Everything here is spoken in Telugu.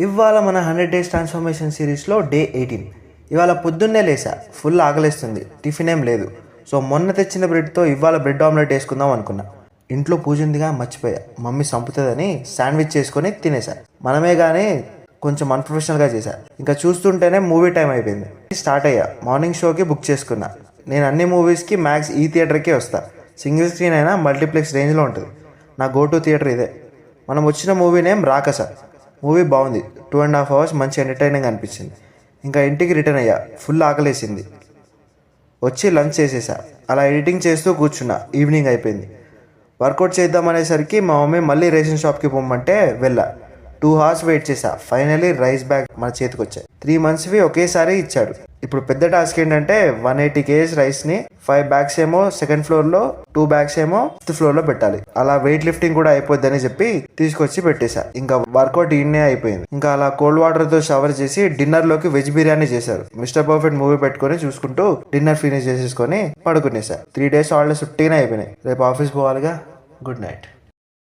ఇవాళ మన 100 డేస్ ట్రాన్స్ఫర్మేషన్ సిరీస్లో డే 18. ఇవాళ పొద్దున్నే లేసా, ఫుల్ ఆకలిస్తుంది, టిఫిన్ ఏం లేదు. సో మొన్న తెచ్చిన బ్రెడ్తో ఇవాళ బ్రెడ్ ఆమ్లెట్ వేసుకుందాం అనుకున్నా. ఇంట్లో పూజ ఉందిగా, మర్చిపోయా. మమ్మీ సంపుతుందని శాండ్విచ్ చేసుకొని తినేసా. మనమే కానీ కొంచెం అన్ప్రొఫెషనల్గా చేశా. ఇంకా చూస్తుంటేనే మూవీ టైం అయిపోయింది. స్టార్ట్ అయ్యా. మార్నింగ్ షోకి బుక్ చేసుకున్నా. నేను అన్ని మూవీస్కి మ్యాక్స్ ఈ థియేటర్కే వస్తా. సింగిల్ స్క్రీన్ అయినా మల్టీప్లెక్స్ రేంజ్లో ఉంటుంది. నా గో టు థియేటర్ ఇదే. మనం వచ్చిన మూవీ నేమ్ రాకస. మూవీ బాగుంది. 2.5 hours మంచి ఎంటర్టైనింగ్ అనిపించింది. ఇంకా ఇంటికి రిటర్న్ అయ్యా. ఫుల్ ఆకలేసింది. వచ్చి లంచ్ చేసేసా. అలా ఎడిటింగ్ చేస్తూ కూర్చున్నా. ఈవినింగ్ అయిపోయింది. వర్కౌట్ చేద్దాం అనేసరికి మా మమ్మీ మళ్ళీ రేషన్ షాప్కి పొమ్మంటే వెళ్ళా. 2 hours వెయిట్ చేశా. ఫైనలీ రైస్ బ్యాగ్ మన చేతికి వచ్చాయి. 3 monthsవి ఒకేసారి ఇచ్చాడు. ఇప్పుడు పెద్ద టాస్క్ ఏంటంటే 180 kgs రైస్ని 5 bags ఏమో సెకండ్ ఫ్లోర్లో, 2 bags ఏమో 5th floorలో పెట్టాలి. అలా వెయిట్ లిఫ్టింగ్ కూడా అయిపోద్దని చెప్పి తీసుకొచ్చి పెట్టేశా. ఇంకా వర్కౌట్ ఈయనే అయిపోయింది. ఇంకా అలా కోల్డ్ వాటర్తో షవర్ చేసి డిన్నర్లోకి వెజ్ బిర్యానీ చేశారు. మిస్టర్ పర్ఫెక్ట్ మూవీ పెట్టుకొని చూసుకుంటూ డిన్నర్ ఫినిష్ చేసేసుకొని పడుకునేసా. 3 days హాలిడేస్ 15 అయిపోయినాయి. రేపు ఆఫీస్ పోవాలిగా. Good night.